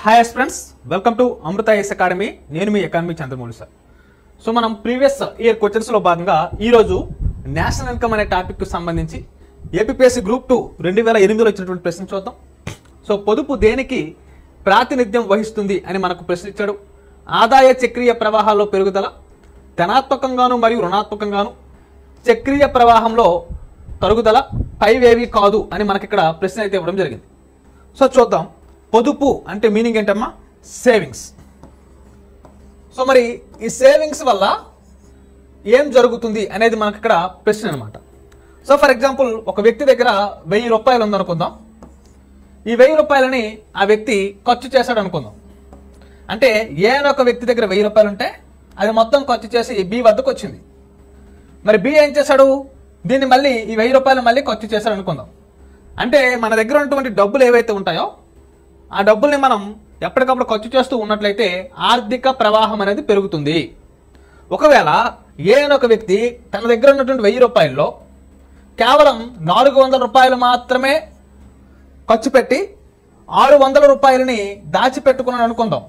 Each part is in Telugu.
Hi friends, welcome to Amrita IAS academy. నేను మీ ఎకానమీ చంద్రమౌళి సార్. సో మనం ప్రీవియస్ ఇయర్ క్వశ్చన్స్లో భాగంగా ఈరోజు నేషనల్ ఇన్కమ్ అనే టాపిక్కి సంబంధించి ఏపీపీఎస్సీ గ్రూప్ 2 2008లో ఇచ్చినటువంటి ప్రశ్న చూద్దాం. సో పొదుపు దేనికి ప్రాతినిధ్యం వహిస్తుంది అని మనకు ప్రశ్న ఇచ్చాడు. ఆదాయ చక్రీయ ప్రవాహాల్లో పెరుగుదల, ధనాత్మకంగాను మరియు రుణాత్మకంగాను, చక్రీయ ప్రవాహంలో తరుగుదల, పైవేవి కాదు అని మనకి ఇక్కడ ప్రశ్న అయితే ఇవ్వడం జరిగింది. సో చూద్దాం. పొదుపు అంటే మీనింగ్ ఏంటమ్మా? సేవింగ్స్. సో మరి ఈ సేవింగ్స్ వల్ల ఏం జరుగుతుంది అనేది మనకి ఇక్కడ ప్రశ్న అనమాట. సో ఫర్ ఎగ్జాంపుల్, ఒక వ్యక్తి దగ్గర 1000 రూపాయలు ఉందనుకుందాం. ఈ 1000 రూపాయలని ఆ వ్యక్తి ఖర్చు చేశాడు అనుకుందాం. అంటే ఏ ఒక వ్యక్తి దగ్గర 1000 రూపాయలు ఉంటే అది మొత్తం ఖర్చు చేసి బి వద్దకు వచ్చింది. మరి బి ఏం చేశాడు? దీన్ని మళ్ళీ ఈ 1000 రూపాయలు మళ్ళీ ఖర్చు చేశాడు అనుకుందాం. అంటే మన దగ్గర ఉన్నటువంటి డబ్బులు ఏవైతే ఉంటాయో ఆ డబ్బుల్ని మనం ఎప్పటికప్పుడు ఖర్చు చేస్తూ ఉన్నట్లయితే ఆర్థిక ప్రవాహం అనేది పెరుగుతుంది. ఒకవేళ ఏ ఒక వ్యక్తి తన దగ్గర ఉన్నటువంటి 1000 రూపాయల్లో కేవలం 400 రూపాయలు మాత్రమే ఖర్చు పెట్టి 600 రూపాయలని దాచిపెట్టుకున్నాడు అనుకుందాం.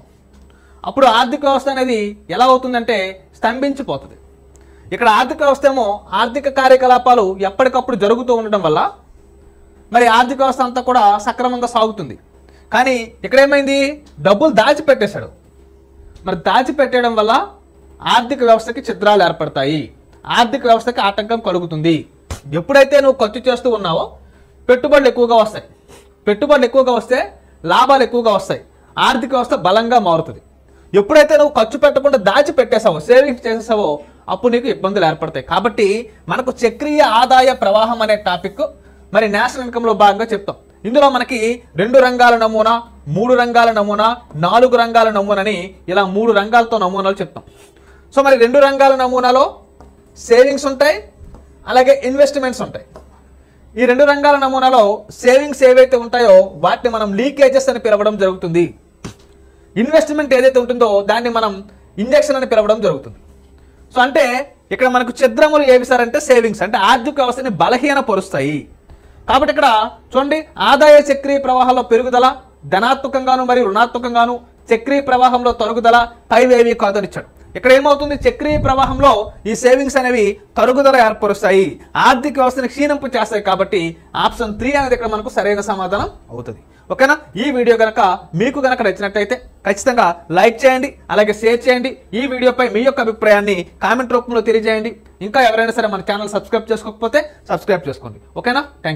అప్పుడు ఆర్థిక వ్యవస్థ అనేది ఎలా అవుతుందంటే స్తంభించిపోతుంది. ఇక్కడ ఆర్థిక వ్యవస్థ ఏమో ఆర్థిక కార్యకలాపాలు ఎప్పటికప్పుడు జరుగుతూ ఉండడం వల్ల మరి ఆర్థిక వ్యవస్థ అంతా కూడా సక్రమంగా సాగుతుంది. కానీ ఇక్కడ ఏమైంది? డబ్బులు దాచిపెట్టేశాడు. మరి దాచిపెట్టేయడం వల్ల ఆర్థిక వ్యవస్థకి ఛిద్రాలు ఏర్పడతాయి, ఆర్థిక వ్యవస్థకి ఆటంకం కలుగుతుంది. ఎప్పుడైతే నువ్వు ఖర్చు చేస్తూ ఉన్నావో పెట్టుబడులు ఎక్కువగా వస్తాయి. పెట్టుబడులు ఎక్కువగా వస్తే లాభాలు ఎక్కువగా వస్తాయి, ఆర్థిక వ్యవస్థ బలంగా మారుతుంది. ఎప్పుడైతే నువ్వు ఖర్చు పెట్టకుండా దాచిపెట్టేసావో, సేవింగ్స్ చేసేసావో, అప్పుడు నీకు ఇబ్బందులు ఏర్పడతాయి. కాబట్టి మనకు చక్రీయ ఆదాయ ప్రవాహం అనే టాపిక్ మరి నేషనల్ ఇన్కమ్లో భాగంగా చెప్తాం. ఇందులో మనకి 2 రంగాల నమూనా, 3 రంగాల నమూనా, 4 రంగాల నమూనాని ఇలా 3 రంగాలతో నమూనాలు చెప్తాం. సో మరి 2 రంగాల నమూనాలో సేవింగ్స్ ఉంటాయి, అలాగే ఇన్వెస్ట్మెంట్స్ ఉంటాయి. ఈ 2 రంగాల నమూనాలో సేవింగ్స్ ఏవైతే ఉంటాయో వాటిని మనం లీకేజెస్ అని పిలవడం జరుగుతుంది. ఇన్వెస్ట్మెంట్ ఏదైతే ఉంటుందో దాన్ని మనం ఇంజెక్షన్ అని పిలవడం జరుగుతుంది. సో అంటే ఇక్కడ మనకు ఛిద్రములు ఏవి సార్ అంటే సేవింగ్స్, అంటే ఆర్థిక వ్యవస్థని బలహీనపరుస్తాయి. కాబట్టి ఇక్కడ చూడండి, ఆదాయ చక్రీయ ప్రవాహంలో పెరుగుదల, ధనాత్మకంగాను మరియు రుణాత్మకంగాను, చక్రీయ ప్రవాహంలో తరుగుదల, పైవేవి కాదని ఇచ్చాడు. ఇక్కడ ఏమవుతుంది? చక్రీయ ప్రవాహంలో ఈ సేవింగ్స్ అనేవి తరుగుదల ఏర్పరుస్తాయి, ఆర్థిక వ్యవస్థని క్షీణింపు చేస్తాయి. కాబట్టి ఆప్షన్ 3 అనేది ఇక్కడ మనకు సరైన సమాధానం అవుతుంది. ఓకేనా? ఈ వీడియో కనుక మీకు కనుక నచ్చినట్టయితే ఖచ్చితంగా లైక్ చేయండి, అలాగే షేర్ చేయండి. ఈ వీడియోపై మీ యొక్క అభిప్రాయాన్ని కామెంట్ రూపంలో తెలియజేయండి. ఇంకా ఎవరైనా సరే మన ఛానల్ సబ్స్క్రైబ్ చేసుకోకపోతే సబ్స్క్రైబ్ చేసుకోండి. ఓకేనా? Thank you.